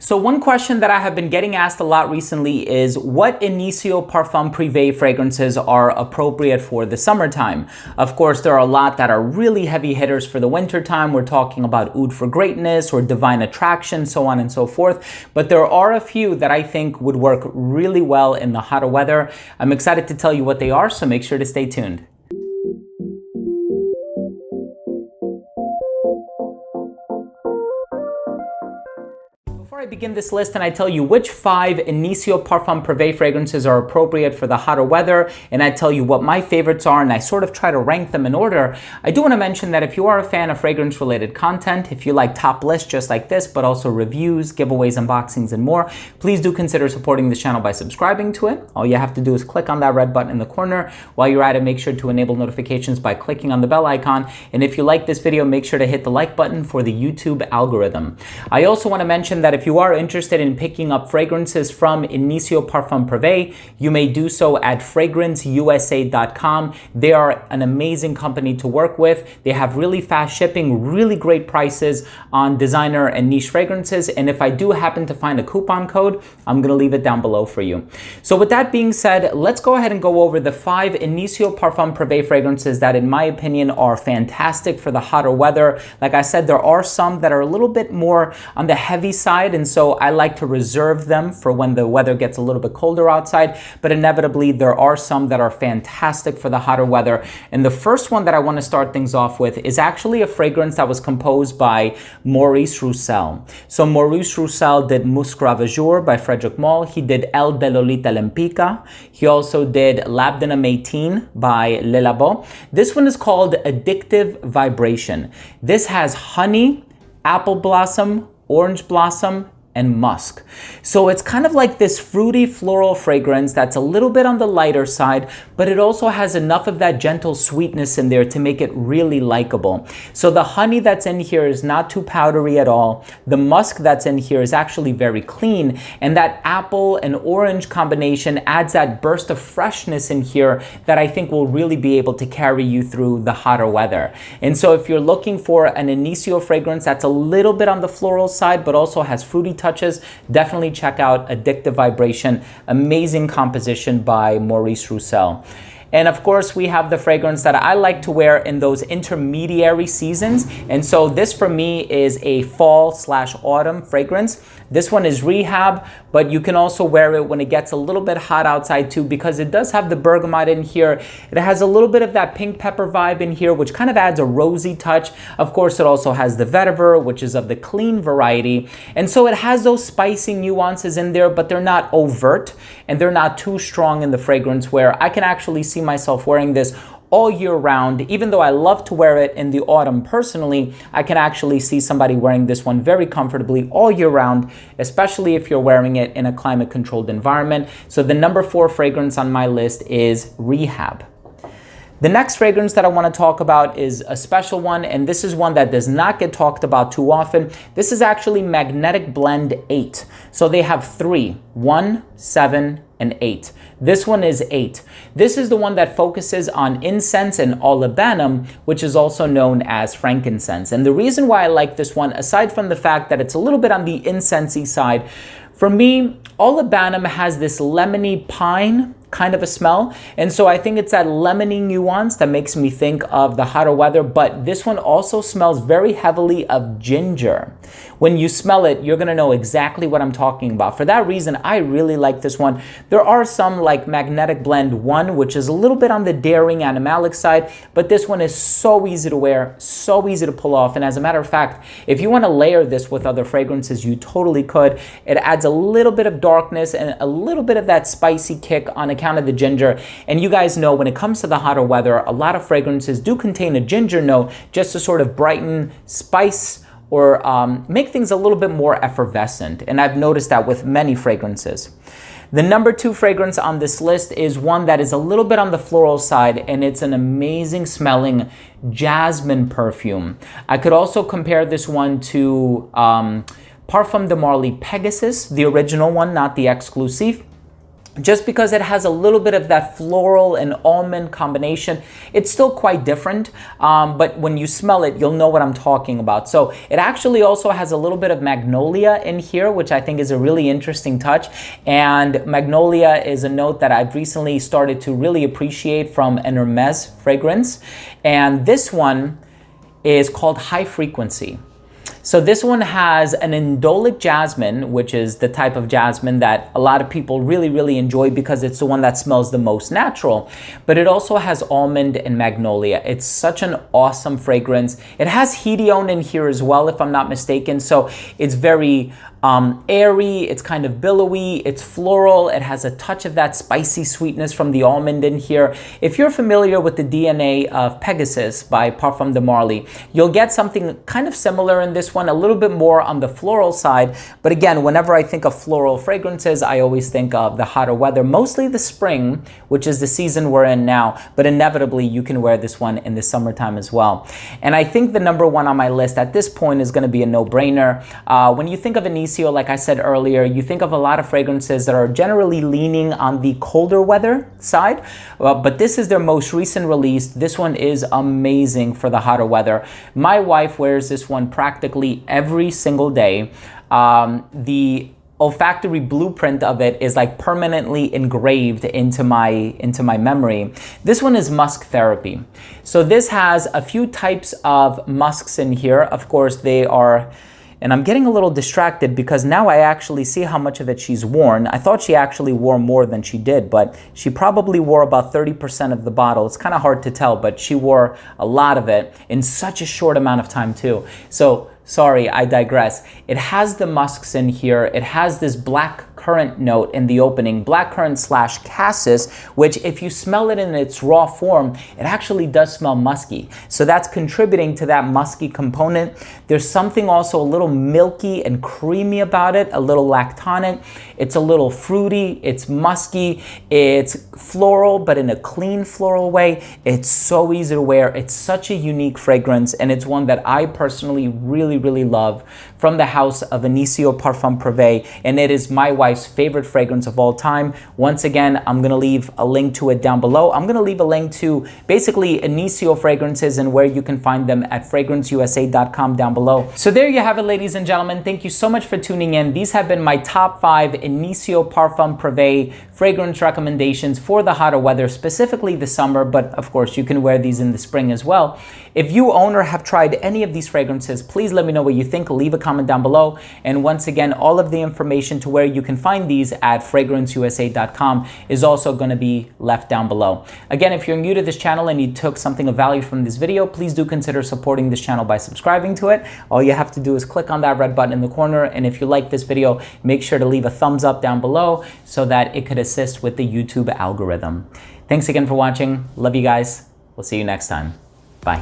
So one question that I have been getting asked a lot recently is what Initio Parfums Privé fragrances are appropriate for the summertime. Of course, there are a lot that are really heavy hitters for the wintertime. We're talking about Oud for Greatness or Divine Attraction, so on and so forth. But there are a few that I think would work really well in the hotter weather. I'm excited to tell you what they are, so make sure to stay tuned. Before I begin this list and I tell you which 5 Initio Parfums Privé fragrances are appropriate for the hotter weather, and I tell you what my favorites are and I sort of try to rank them in order, I do want to mention that if you are a fan of fragrance related content, if you like top lists just like this, but also reviews, giveaways, unboxings, and more, please do consider supporting this channel by subscribing to it. All you have to do is click on that red button in the corner. While you're at it, make sure to enable notifications by clicking on the bell icon. And if you like this video, make sure to hit the like button for the YouTube algorithm. I also want to mention that if you are interested in picking up fragrances from Initio Parfums Privé, you may do so at FRAGRANCEUSA.com. They are an amazing company to work with. They have really fast shipping, really great prices on designer and niche fragrances. And if I do happen to find a coupon code, I'm going to leave it down below for you. So with that being said, let's go ahead and go over the 5 Initio Parfums Privé fragrances that in my opinion are fantastic for the hotter weather. Like I said, there are some that are a little bit more on the heavy side, and so I like to reserve them for when the weather gets a little bit colder outside, but inevitably there are some that are fantastic for the hotter weather. And the first one that I want to start things off with is actually a fragrance that was composed by Maurice Roussel. So Maurice Roussel did Musc Ravageur by Frederic Malle. He did El de Lolita Lempica. He also did L'Abdina 18 by Le Labo. This one is called Addictive Vibration. This has honey, apple blossom, orange blossom, and musk. So it's kind of like this fruity floral fragrance that's a little bit on the lighter side, but it also has enough of that gentle sweetness in there to make it really likable. So the honey that's in here is not too powdery at all. The musk that's in here is actually very clean, and that apple and orange combination adds that burst of freshness in here that I think will really be able to carry you through the hotter weather. And so if you're looking for an Initio fragrance that's a little bit on the floral side but also has fruity touches, definitely check out Addictive Vibration. Amazing composition by Maurice Roussel. And of course, we have the fragrance that I like to wear in those intermediary seasons. And so this for me is a fall/autumn fragrance. This one is Rehab, but you can also wear it when it gets a little bit hot outside too, because it does have the bergamot in here. It has a little bit of that pink pepper vibe in here, which kind of adds a rosy touch. Of course, it also has the vetiver, which is of the clean variety. And so it has those spicy nuances in there, but they're not overt and they're not too strong in the fragrance, where I can actually see myself wearing this all year round. Even though I love to wear it in the autumn personally, I can actually see somebody wearing this one very comfortably all year round, especially if you're wearing it in a climate controlled environment. So the number 4 fragrance on my list is Rehab. The next fragrance that I want to talk about is a special one, and this is one that does not get talked about too often. This is actually Magnetic Blend 8. So they have 3, 1, 7, and 8. This one is 8. This is the one that focuses on incense and olibanum, which is also known as frankincense. And the reason why I like this one, aside from the fact that it's a little bit on the incensey side, for me, olibanum has this lemony pine kind of a smell, and so I think it's that lemony nuance that makes me think of the hotter weather. But this one also smells very heavily of ginger. When you smell it, you're gonna know exactly what I'm talking about. For that reason, I really like this one. There are some like Magnetic Blend 1, which is a little bit on the daring animalic side, but this one is so easy to wear, so easy to pull off. And as a matter of fact, if you want to layer this with other fragrances, you totally could. It adds a little bit of darkness and a little bit of that spicy kick on account of the ginger. And you guys know when it comes to the hotter weather, a lot of fragrances do contain a ginger note just to sort of brighten, spice, or make things a little bit more effervescent. And I've noticed that with many fragrances. The number 2 fragrance on this list is one that is a little bit on the floral side, and it's an amazing smelling jasmine perfume. I could also compare this one to Parfum de Marly Pegasus, the original one, not the exclusive. just because it has a little bit of that floral and almond combination. It's still quite different, but when you smell it, you'll know what I'm talking about. So it actually also has a little bit of magnolia in here, which I think is a really interesting touch. And magnolia is a note that I've recently started to really appreciate from an Hermes fragrance. And this one is called High Frequency. So this one has an indolic jasmine, which is the type of jasmine that a lot of people really enjoy because it's the one that smells the most natural. But it also has almond and magnolia. It's such an awesome fragrance. It has hedione in here as well, if I'm not mistaken. So it's very airy, it's kind of billowy, it's floral, it has a touch of that spicy sweetness from the almond in here. If you're familiar with the DNA of Pegasus by Parfum de Marly, you'll get something kind of similar in this one, a little bit more on the floral side. But again, whenever I think of floral fragrances, I always think of the hotter weather, mostly the spring, which is the season we're in now, but inevitably you can wear this one in the summertime as well. And I think the number one on my list at this point is going to be a no-brainer. When you think of Initio, like I said earlier, you think of a lot of fragrances that are generally leaning on the colder weather side, but this is their most recent release. This one is amazing for the hotter weather. My wife wears this one practically every single day. The olfactory blueprint of it is like permanently engraved into my memory. This one is Musk Therapy. So this has a few types of musks in here. Of course, they are, and I'm getting a little distracted because now I actually see how much of it she's worn. I thought she actually wore more than she did, but she probably wore about 30% of the bottle. It's kind of hard to tell, but she wore a lot of it in such a short amount of time too. So sorry, I digress. It has the musks in here. It has this black currant note in the opening, blackcurrant / cassis, which if you smell it in its raw form, it actually does smell musky. So that's contributing to that musky component. There's something also a little milky and creamy about it, a little lactonic. It's a little fruity, it's musky, it's floral, but in a clean floral way. It's so easy to wear. It's such a unique fragrance, and it's one that I personally really love from the house of Initio Parfums, and it is my wife's favorite fragrance of all time. Once again, I'm gonna leave a link to it down below. I'm gonna leave a link to basically Initio fragrances and where you can find them at FRAGRANCEUSA.com down below. So there you have it, ladies and gentlemen. Thank you so much for tuning in. These have been my top 5 Initio Parfums fragrance recommendations for the hotter weather, specifically the summer, but of course you can wear these in the spring as well. If you own or have tried any of these fragrances, please let me know what you think. Leave a comment down below. And once again, all of the information to where you can find these at FRAGRANCEUSA.com is also going to be left down below. Again, if you're new to this channel and you took something of value from this video, please do consider supporting this channel by subscribing to it. All you have to do is click on that red button in the corner. And if you like this video, make sure to leave a thumbs up down below so that it could assist with the YouTube algorithm. Thanks again for watching. Love you guys. We'll see you next time. Bye.